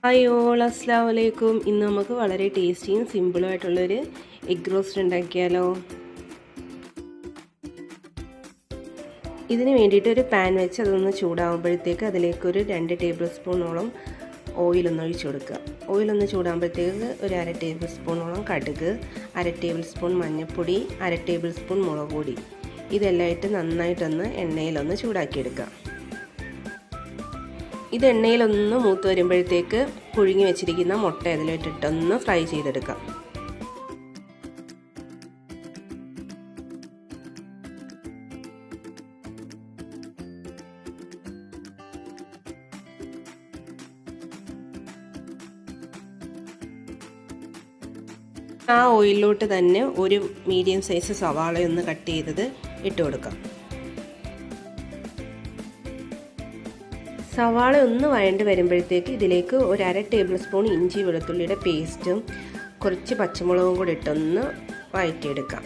Hi all, അസ്സലാമു അലൈക്കും. ഇന്ന് നമുക്ക് വളരെ ടേസ്റ്റിയും സിമ്പിളും ആയിട്ടുള്ളൊരു എഗ് റോസ്റ്റ് ഉണ്ടാക്കിയാലോ. ഇതിന് വേണ്ടിയിട്ട് ഒരു പാൻ വെച്ച് അതൊന്ന് ചൂടാകുമ്പോഴത്തേക്ക് അതിലേക്കൊരു 2 ടേബിൾ സ്പൂണോളം ഓയിലൊന്ന് ഒഴിച്ചു കൊടുക്കുക. ഓയിലൊന്ന് ചൂടാകുമ്പോഴത്തേക്ക് ഒരു 1/2 ടേബിൾ സ്പൂണോളം കടുക്, 1/2 ടേബിൾ സ്പൂൺ മഞ്ഞൾപ്പൊടി, 1/2 ടേബിൾ സ്പൂൺ മുളക് പൊടി ഇതെല്ലാം ഇട്ട് നന്നായിട്ടൊന്ന് എണ്ണയിലൊന്ന് ചൂടാക്കിയെടുക്കുക. ഇത് എണ്ണയിലൊന്ന് മൂത്ത് വരുമ്പോഴത്തേക്ക് പുഴുങ്ങി വെച്ചിരിക്കുന്ന മുട്ട അതിലിട്ടിട്ടൊന്ന് ഫ്രൈ ചെയ്തെടുക്കാം. ആ ഓയിലിലോട്ട് തന്നെ ഒരു മീഡിയം സൈസ് സവാളയൊന്ന് കട്ട് ചെയ്തത് ഇട്ട് കൊടുക്കാം. സവാള ഒന്ന് വഴണ്ട് വരുമ്പോഴത്തേക്ക് ഇതിലേക്ക് ഒരു 1/2 ടേബിൾ സ്പൂൺ ഇഞ്ചി വെളുത്തുള്ളിയുടെ പേസ്റ്റും കുറച്ച് പച്ചമുളകും കൂടി ഇട്ടൊന്ന് വഴറ്റിയെടുക്കാം.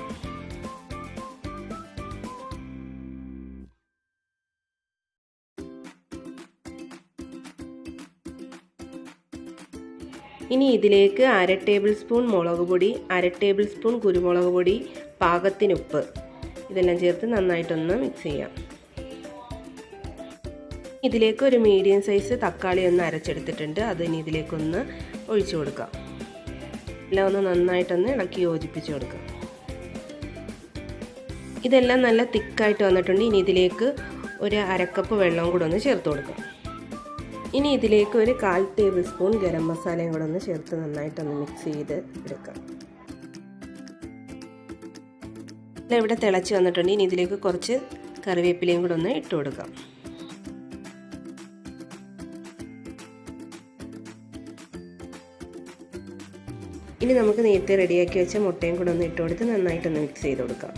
ഇനി ഇതിലേക്ക് 1/2 ടേബിൾ സ്പൂൺ മുളക് പൊടി, 1/2 ടേബിൾ സ്പൂൺ കുരുമുളക് പൊടി, പാകത്തിന് ഉപ്പ് ഇതെല്ലാം ചേർത്ത് നന്നായിട്ടൊന്ന് മിക്സ് ചെയ്യാം. ഇതിലേക്ക് ഒരു മീഡിയം സൈസ് തക്കാളി ഒന്ന് അരച്ചെടുത്തിട്ടുണ്ട്, അതിന് ഇതിലേക്കൊന്ന് ഒഴിച്ചു കൊടുക്കാം. എല്ലാം ഒന്ന് നന്നായിട്ടൊന്ന് ഇളക്കി യോജിപ്പിച്ച് കൊടുക്കാം. ഇതെല്ലാം നല്ല തിക്കായിട്ട് വന്നിട്ടുണ്ട്. ഇനി ഇതിലേക്ക് ഒരു 1/2 കപ്പ് വെള്ളം കൂടെ ഒന്ന് ചേർത്ത് കൊടുക്കാം. ഇനി ഇതിലേക്ക് ഒരു 1/4 ടേബിൾ സ്പൂൺ ഗരം മസാലയും കൂടെ ഒന്ന് ചേർത്ത് നന്നായിട്ടൊന്ന് മിക്സ് ചെയ്ത് എടുക്കാം. ഇവിടെ തിളച്ച് വന്നിട്ടുണ്ട്. ഇനി ഇതിലേക്ക് കുറച്ച് കറിവേപ്പിലയും കൂടെ ഒന്ന് ഇട്ട് കൊടുക്കാം. ഇനി നമുക്ക് നേരത്തെ റെഡിയാക്കി വെച്ച മുട്ടയും കൂടെ ഒന്ന് ഇട്ട് കൊടുത്ത് നന്നായിട്ടൊന്ന് മിക്സ് ചെയ്ത് കൊടുക്കാം.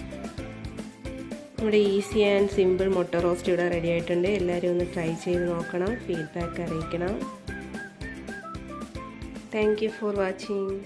നമ്മുടെ ഈസി ആൻഡ് സിമ്പിൾ മുട്ട റോസ്റ്റ് ഇവിടെ റെഡി ആയിട്ടുണ്ട്. എല്ലാവരും ഒന്ന് ട്രൈ ചെയ്ത് നോക്കണം, ഫീഡ്ബാക്ക് അറിയിക്കണം. Thank you for watching.